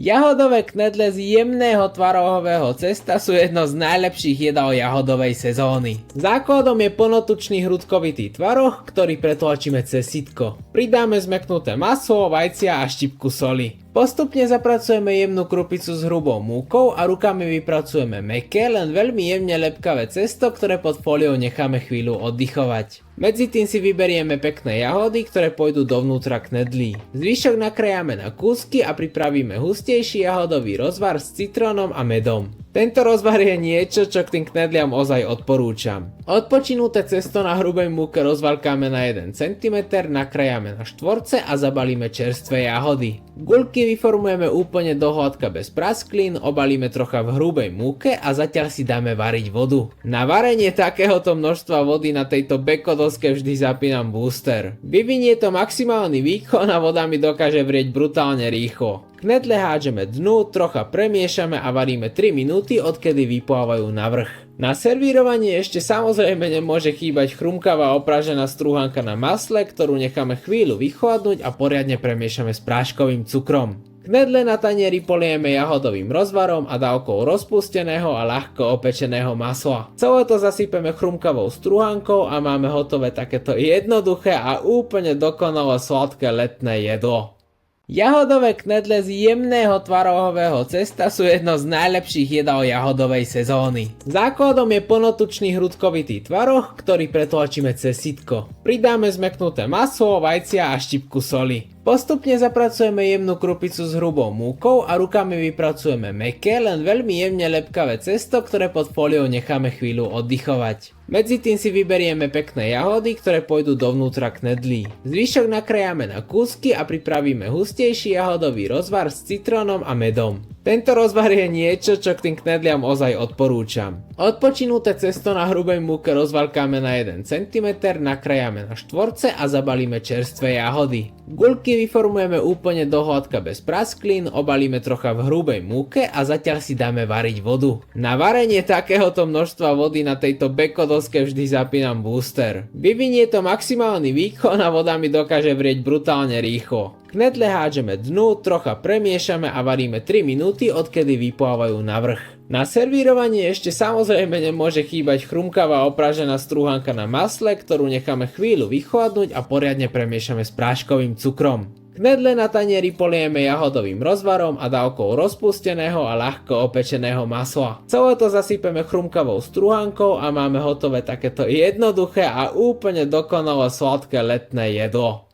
Jahodové knedle z jemného tvarohového cesta sú jedno z najlepších jedál jahodovej sezóny. Základom je plnotučný hrudkovitý tvaroh, ktorý pretlačíme cez sitko. Pridáme zmäknuté maslo, vajcia a štipku soli. Postupne zapracujeme jemnú krupicu s hrubou múkou a rukami vypracujeme mäkké, len veľmi jemne lepkavé cesto, ktoré pod fóliou necháme chvíľu oddychovať. Medzi tým si vyberieme pekné jahody, ktoré pôjdu dovnútra knedlí. Zvyšok nakrájame na kúsky a pripravíme hustejší jahodový rozvar s citrónom a medom. Tento rozvar je niečo, čo k tým knedliam ozaj odporúčam. Odpočinuté cesto na hrubej múke rozvalkáme na 1 cm, nakrájame na štvorce a zabalíme čerstvé jahody. Guľky vyformujeme úplne do hladka bez prasklín, obalíme trocha v hrubej múke a zatiaľ si dáme variť vodu. Na varenie takéhoto množstva vody na tejto bekodoske vždy zapínam booster. Vyvinie to maximálny výkon a voda mi dokáže vrieť brutálne rýchlo. Knedle hádžeme dnu, trocha premiešame a varíme 3 minúty, odkedy vyplávajú na vrch. Na servírovanie ešte samozrejme nemôže chýbať chrumkavá opražená strúhanka na masle, ktorú necháme chvíľu vychladnúť a poriadne premiešame s práškovým cukrom. Knedle na tanieri polieme jahodovým rozvarom a dávkou rozpusteného a ľahko opečeného masla. Celé to zasypeme chrumkavou strúhankou a máme hotové takéto jednoduché a úplne dokonale sladké letné jedlo. Jahodové knedle z jemného tvarohového cesta sú jedno z najlepších jedál jahodovej sezóny. Základom je plnotučný hrudkovitý tvaroh, ktorý pretlačíme cez sitko. Pridáme zmäknuté maslo, vajcia a štipku soli. Postupne zapracujeme jemnú krupicu s hrubou múkou a rukami vypracujeme mäkké, len veľmi jemne lepkavé cesto, ktoré pod fóliou necháme chvíľu oddychovať. Medzi tým si vyberieme pekné jahody, ktoré pôjdu dovnútra knedlí. Zvyšok nakrájame na kúsky a pripravíme hustejší jahodový rozvar s citrónom a medom. Tento rozvar je niečo, čo k tým knedliam ozaj odporúčam. Odpočinuté cesto na hrubej múke rozvalkáme na 1 cm, nakrájame na štvorce a zabalíme čerstvé jahody. Guľky vyformujeme úplne do hladka bez prasklín, obalíme trocha v hrubej múke a zatiaľ si dáme variť vodu. Na varenie takéhoto množstva vody na tejto bekodoske vždy zapínam booster. Vyvinie to maximálny výkon a voda mi dokáže vrieť brutálne rýchlo. Knedle hádžeme dnu, trocha premiešame a varíme 3 minúty, odkedy vyplávajú na vrch. Na servírovanie ešte samozrejme nemôže chýbať chrumkavá opražená strúhanka na masle, ktorú necháme chvíľu vychladnúť a poriadne premiešame s práškovým cukrom. Knedle na tanieri polieme jahodovým rozvarom a dávkou rozpusteného a ľahko opečeného masla. Celé to zasypeme chrumkavou strúhankou a máme hotové takéto jednoduché a úplne dokonale sladké letné jedlo.